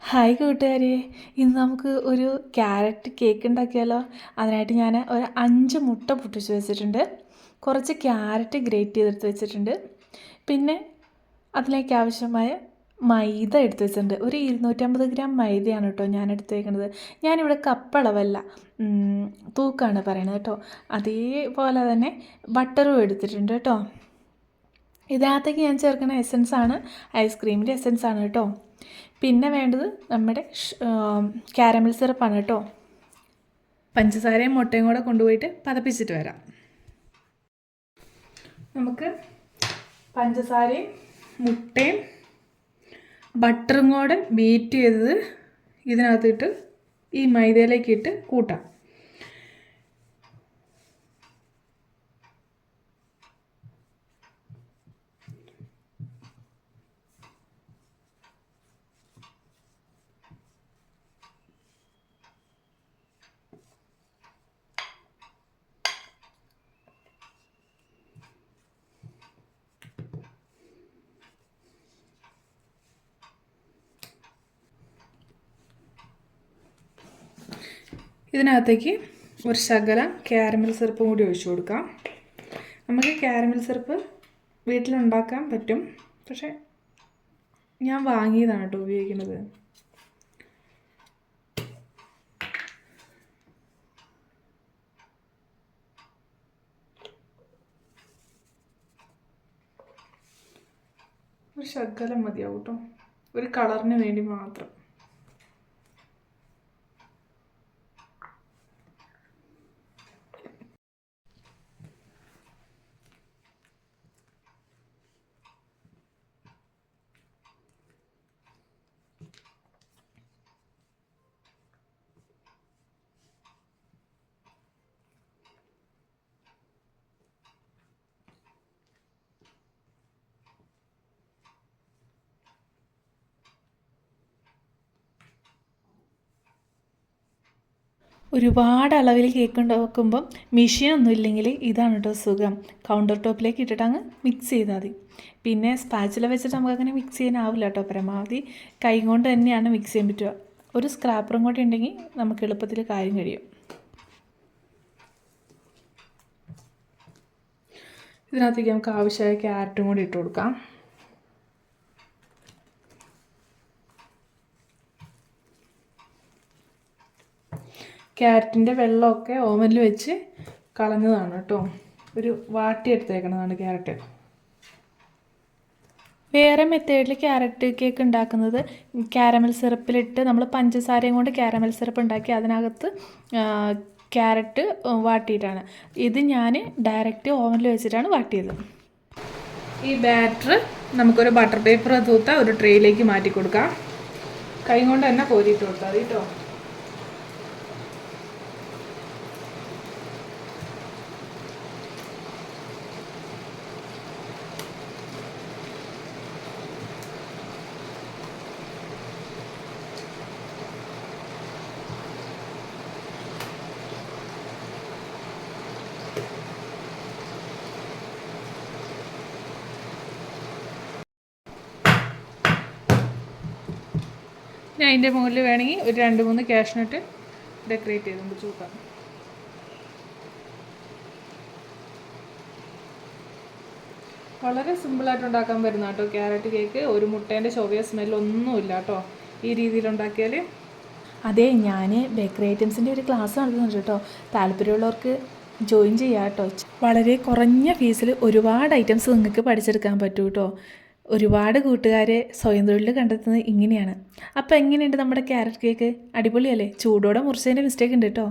Hi കൂട്ടുകാരെ, ഇന്ന് നമുക്ക് ഒരു ക്യാരറ്റ് കേക്ക് ഉണ്ടാക്കിയാലോ. അതിനായിട്ട് ഞാൻ ഒരു 5 മുട്ട പൊട്ടിച്ച് വെച്ചിട്ടുണ്ട്, കുറച്ച് ക്യാരറ്റ് ഗ്രേറ്റ് ചെയ്തെടുത്ത് വെച്ചിട്ടുണ്ട്, പിന്നെ അതിലേക്ക് ആവശ്യമായ മൈദ എടുത്ത് വെച്ചിട്ടുണ്ട്. ഒരു 250 ഗ്രാം മൈദയാണ് കേട്ടോ ഞാൻ എടുത്ത് വയ്ക്കുന്നത്. ഞാനിവിടെ കപ്പളവല്ല, തൂക്കാണ് പറയണത് കേട്ടോ. അതേപോലെ തന്നെ ബട്ടറും എടുത്തിട്ടുണ്ട് കേട്ടോ. ഇതിനകത്തേക്ക് ഞാൻ ചേർക്കുന്ന എസൻസാണ് ഐസ്ക്രീമിൻ്റെ എസൻസാണ് കേട്ടോ. പിന്നെ വേണ്ടത് നമ്മുടെ കാരമൽ സിറപ്പാണ് കേട്ടോ. പഞ്ചസാരയും മുട്ടയും കൂടെ കൊണ്ടുപോയിട്ട് പതപ്പിച്ചിട്ട് വരാം. നമുക്ക് പഞ്ചസാരയും മുട്ടയും ബട്ടറും കൂടെ ബീറ്റ് ചെയ്തത് ഇതിനകത്തിട്ട് ഈ മൈദയിലേക്ക് ഇട്ട് കൂട്ടാം. ഇതിനകത്തേക്ക് ഒരു ശകലം കാരമൽ സിറപ്പും കൂടി ഒഴിച്ചു കൊടുക്കാം. നമുക്ക് കാരമൽ സിറപ്പ് വീട്ടിലുണ്ടാക്കാൻ പറ്റും, പക്ഷേ ഞാൻ വാങ്ങിയതാണ് കേട്ടോ ഉപയോഗിക്കുന്നത്. ഒരു ശകലം മതിയാവും കേട്ടോ, ഒരു കളറിന് വേണ്ടി മാത്രം. ഒരുപാട് അളവിൽ കേക്ക് ഉണ്ടാക്കുമ്പം മെഷീനൊന്നും ഇല്ലെങ്കിൽ ഇതാണ് കേട്ടോ സുഖം. കൗണ്ടർ ടോപ്പിലേക്ക് ഇട്ടിട്ട് അങ്ങ് മിക്സ് ചെയ്താൽ മതി. പിന്നെ സ്പാച്ചില വെച്ചിട്ട് നമുക്കങ്ങനെ മിക്സ് ചെയ്യാനാവില്ല കേട്ടോ. പരമാവധി കൈ കൊണ്ട് തന്നെയാണ് മിക്സ് ചെയ്യാൻ പറ്റുക. ഒരു സ്ക്രാപ്പറും കൂടെ ഉണ്ടെങ്കിൽ നമുക്ക് എളുപ്പത്തിൽ കാര്യം കഴിയും. ഇതിനകത്തേക്ക് നമുക്ക് ആവശ്യമായ ക്യാരറ്റും കൂടി ഇട്ട് കൊടുക്കാം. ക്യാരറ്റിൻ്റെ വെള്ളമൊക്കെ ഓവനിൽ വെച്ച് കളഞ്ഞതാണ് കേട്ടോ. ഒരു വാട്ടിയെടുത്തേക്കണതാണ് ക്യാരറ്റ്. വേറെ മെത്തേഡിൽ ക്യാരറ്റ് കേക്ക് ഉണ്ടാക്കുന്നത് കാരമൽ സിറപ്പിലിട്ട് നമ്മൾ പഞ്ചസാരയും കൊണ്ട് കാരമൽ സിറപ്പ് ഉണ്ടാക്കി അതിനകത്ത് ക്യാരറ്റ് വാട്ടിയിട്ടാണ്. ഇത് ഞാൻ ഡയറക്റ്റ് ഓവനിൽ വെച്ചിട്ടാണ് വാട്ടിയത്. ഈ ബാറ്റർ നമുക്കൊരു ബട്ടർ പേപ്പർ തൂത്ത ഒരു ട്രേയിലേക്ക് മാറ്റി കൊടുക്കാം. കൈ കൊണ്ട് തന്നെ കോരിയിട്ട് കൊടുത്താൽ മതി കേട്ടോ. ഇനി അതിൻ്റെ മുകളിൽ വേണമെങ്കിൽ ഒരു 2-3 കാഷ്നട്ട് ഡെക്കറേറ്റ് ചെയ്തുകൊണ്ട് ചൂക്കാം. വളരെ സിമ്പിളായിട്ട് ഉണ്ടാക്കാൻ പറ്റുന്ന കേട്ടോ ക്യാരറ്റ് കേക്ക്. ഒരു മുട്ടേൻ്റെ ചൊവ്വയോ സ്മെല്ലൊന്നുമില്ല കേട്ടോ ഈ രീതിയിൽ ഉണ്ടാക്കിയാൽ. അതെ, ഞാൻ ബേക്കറി ഐറ്റംസിൻ്റെ ഒരു ക്ലാസ് നടത്തുന്നുണ്ട് കേട്ടോ. താല്പര്യമുള്ളവർക്ക് ജോയിൻ ചെയ്യാം കേട്ടോ. വളരെ കുറഞ്ഞ ഫീസിൽ ഒരുപാട് ഐറ്റംസ് നിങ്ങൾക്ക് പഠിച്ചെടുക്കാൻ പറ്റും കേട്ടോ. ഒരുപാട് കൂട്ടുകാരെ സ്വയം തൊഴിൽ കണ്ടെത്തുന്നത് ഇങ്ങനെയാണ്. അപ്പോൾ എങ്ങനെയുണ്ട് നമ്മുടെ ക്യാരറ്റ് കേക്ക്? അടിപൊളിയല്ലേ? ചൂടോടെ മുറിച്ചതിൻ്റെ മിസ്റ്റേക്ക് ഉണ്ട് കേട്ടോ.